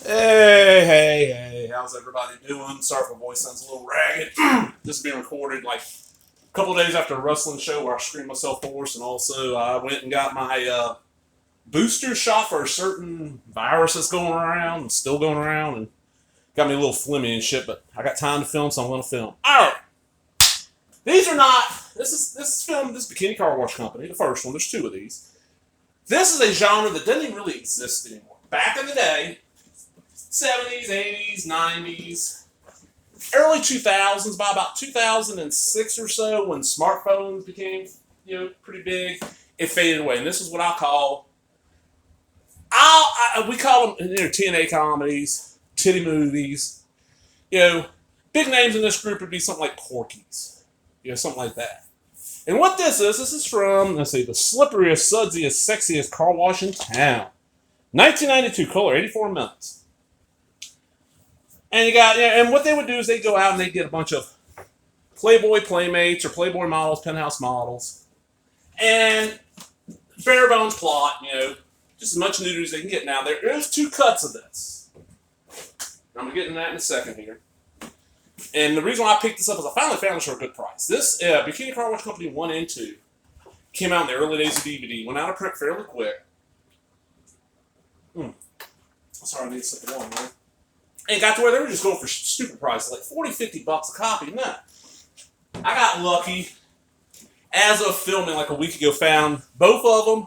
Hey, how's everybody doing? Sorry if my voice sounds a little ragged. This is being recorded like a couple of days after a wrestling show where I screamed myself hoarse, and also I went and got my booster shot for a certain virus that's going around and still going around, and got me a little phlegmy and shit, but I got time to film, so I'm going to film. Alright, these are not, this is filmed, this Bikini Carwash company, the first one, there's two of these. This is a genre that doesn't even really exist anymore. Back in the day, 70s, 80s, 90s, early 2000s, by about 2006 or so, when smartphones became, pretty big, it faded away. And this is what I call, we call them, TNA comedies, titty movies. Big names in this group would be something like Porky's, something like that. And what this is from, let's see, the slipperiest, sudsiest, sexiest car wash in town. 1992, color, 84 minutes. And and what they would do is they'd go out and they'd get a bunch of Playboy playmates or Playboy models, penthouse models, and bare bones plot, just as much nudity as they can get. Now, there's two cuts of this. I'm going to get into that in a second here. And the reason why I picked this up is I finally found this for a good price. This Bikini Car Wash Company 1 and 2 came out in the early days of DVD, went out of print fairly quick. Sorry, I need to sip the water, man. And got to where they were just going for stupid prices, like $40, $50 a copy. No. I got lucky, as of filming like a week ago, found both of them,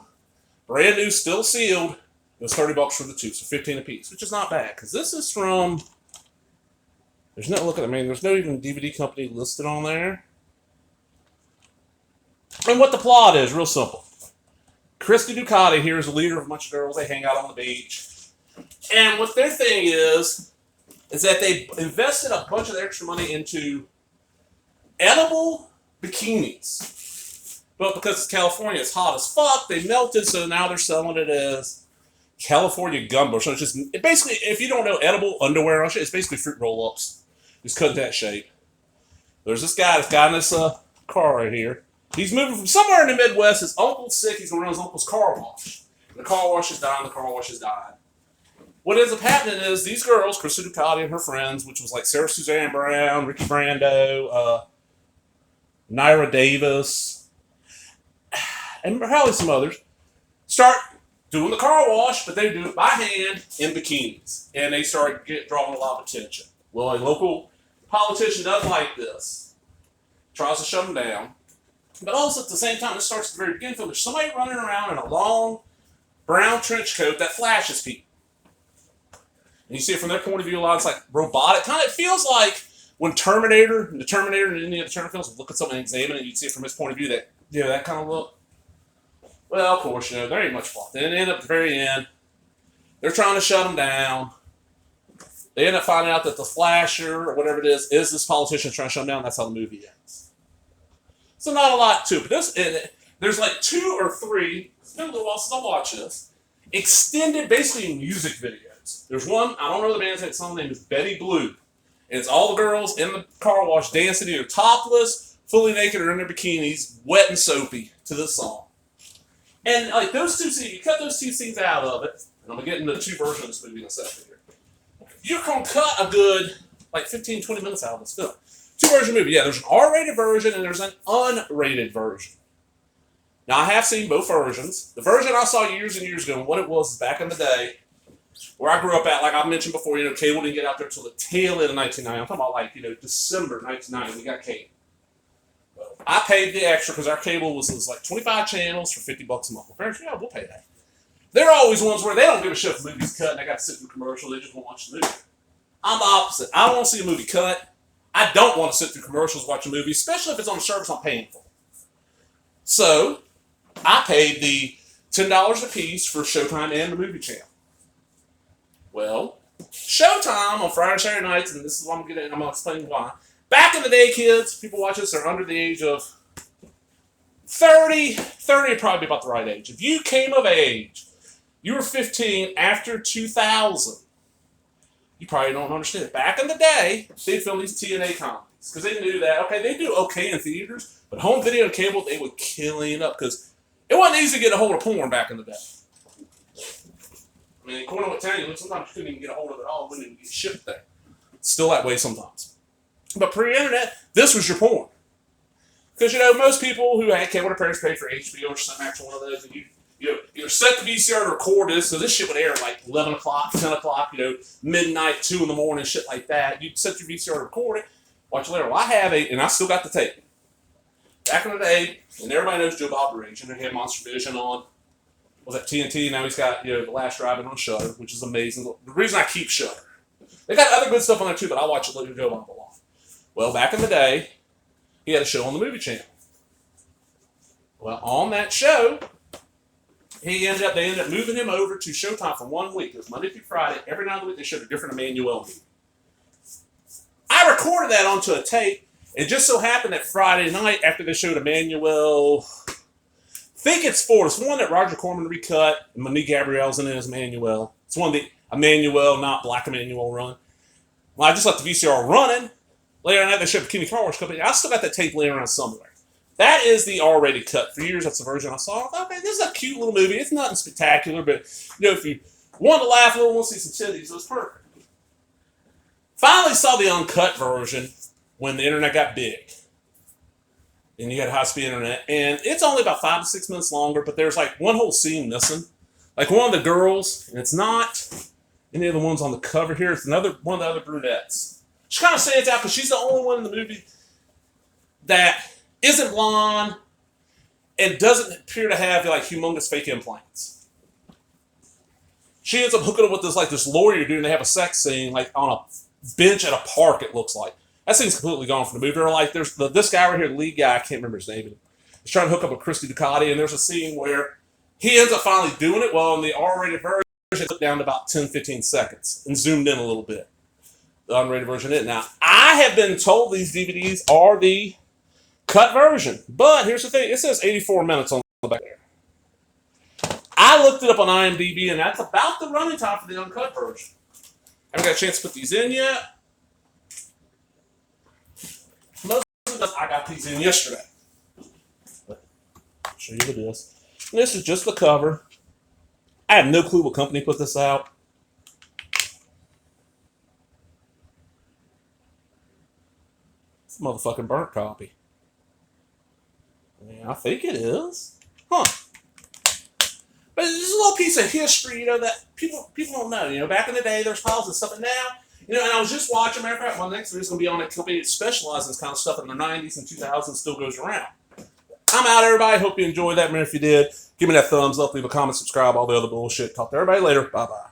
brand new, still sealed. It was $30 for the two, so $15 a piece, which is not bad, because this is from, there's no even DVD company listed on there. And what the plot is, real simple. Christy Ducati here is the leader of a bunch of girls. They hang out on the beach. And what their thing is that they invested a bunch of their extra money into edible bikinis. But because it's California, it's hot as fuck, they melted, so now they're selling it as California gumbo. So it's basically, if you don't know edible underwear, it's basically fruit roll-ups. Just cut that shape. There's this guy that's got in this car right here. He's moving from somewhere in the Midwest. His uncle's sick. He's going to run his uncle's car wash. The car wash is dying. The car wash is dying. What ends up happening is these girls, Krista Ducati and her friends, which was like Sarah Suzanne Brown, Ricky Brando, Naira Davis, and probably some others, start doing the car wash, but they do it by hand in bikinis. And they start drawing a lot of attention. Well, a local politician doesn't like this. Tries to shut them down. But also at the same time, it starts at the very beginning. There's somebody running around in a long brown trench coat that flashes people. And you see it from their point of view, a lot, it's like robotic. It feels like when the Terminator and any of the Terminator films would look at something and examine it, you'd see it from his point of view, that kind of look. Well, of course, there ain't much plot. Then end up at the very end, they're trying to shut them down. They end up finding out that the flasher, or whatever it is this politician trying to shut them down. That's how the movie ends. So not a lot to it. But there's like 2 or 3, it's been a little while since I watched this, extended, basically music videos. There's one, I don't know the band's name, some name is Betty Blue. And it's all the girls in the car wash dancing either topless, fully naked, or in their bikinis, wet and soapy, to this song. And like those two scenes, you cut those two scenes out of it, and I'm going to get into the 2 versions of this movie in a second here. You're going to cut a good, 15, 20 minutes out of this film. 2-version movie. Yeah, there's an R-rated version and there's an unrated version. Now, I have seen both versions. The version I saw years and years ago, and what it was back in the day, where I grew up at, like I mentioned before, cable didn't get out there until the tail end of 1990. I'm talking about December 1990, we got cable. Well, I paid the extra because our cable was like 25 channels for $50 a month. My parents, yeah, we'll pay that. They're always ones where they don't give a shit if the movie's cut and they got to sit through a commercial, they just want to watch the movie. I'm the opposite. I want to see a movie cut. I don't want to sit through commercials, watch a movie, especially if it's on a service I'm paying for. So, I paid the $10 a piece for Showtime and the movie channel. Well, Showtime on Friday and Saturday nights, and this is what I'm going to explain why. Back in the day, kids, people watch this, they're under the age of 30. 30 would probably be about the right age. If you came of age, you were 15 after 2000, you probably don't understand it. Back in the day, they'd film these TNA comedies because they knew that, okay, they do okay in theaters, but home video and cable, they would kill it up because it wasn't easy to get a hold of porn back in the day. mean, according to what town you live, sometimes you couldn't even get a hold of it all. It wouldn't even get shipped there. It's still that way sometimes. But pre-internet, this was your porn. Because, most people who had cable, their parents paid for HBO or some actual one of those, and you set the VCR to record this, so this shit would air at like 11 o'clock, 10 o'clock, midnight, 2 in the morning, shit like that. You'd set your VCR to record it, watch it later. Well, I have and I still got the tape. Back in the day, and everybody knows Joe Bob Briggs, he had Monster Vision on, was at TNT, now he's got, The Last Drive-In on Shudder, which is amazing. The reason I keep Shudder. They got other good stuff on there too, but I watch it later Joe Bob a lot. Well, back in the day, he had a show on the movie channel. Well, on that show, they ended up moving him over to Showtime for 1 week. It was Monday through Friday. Every night of the week, they showed a different Emmanuel movie. I recorded that onto a tape. It just so happened that Friday night, after they showed Emmanuel, I think it's 4. It's one that Roger Corman recut, and Monique Gabrielle's in it as Emmanuel. It's one of the Emmanuel, not Black Emmanuel run. Well, I just left the VCR running. Later that night, they showed Bikini Carwash Company. I still got that tape laying around somewhere. That is the R-rated cut. For years, that's the version I saw. I thought, okay, this is a cute little movie. It's nothing spectacular, but if you want to laugh a little, want to see some titties, it was perfect. Finally saw the uncut version when the internet got big. And you had high-speed internet. And it's only about 5 to 6 minutes longer, but there's like one whole scene missing. Like one of the girls, and it's not any of the ones on the cover here. It's one of the other brunettes. She kind of stands out because she's the only one in the movie that isn't blonde and doesn't appear to have like humongous fake implants. She ends up hooking up with this lawyer dude, and they have a sex scene like on a bench at a park. It looks like that scene's completely gone from the movie. They're like, there's this guy right here, the lead guy. I can't remember his name. He's trying to hook up with Christy Ducati, and there's a scene where he ends up finally doing it. Well, in the R-rated version, it took down to about 10-15 seconds and zoomed in a little bit. The unrated version is. Now, I have been told these DVDs are the cut version, but here's the thing. It says 84 minutes on the back there. I looked it up on IMDb, and that's about the running time for the uncut version. Haven't got a chance to put these in yet. Most of us, I got these in yesterday. But I'll show you the disc. And this is just the cover. I have no clue what company put this out. Motherfucking burnt copy. Yeah, I think it is. Huh. But it's just a little piece of history, that people don't know. Back in the day, there's piles of stuff, and now, and I was just watching, matter of fact, my next video is going to be on a company that specializes in this kind of stuff in the 90s and 2000s, still goes around. I'm out, everybody. Hope you enjoyed that. Man, if you did, give me that thumbs up, leave a comment, subscribe, all the other bullshit. Talk to everybody later. Bye-bye.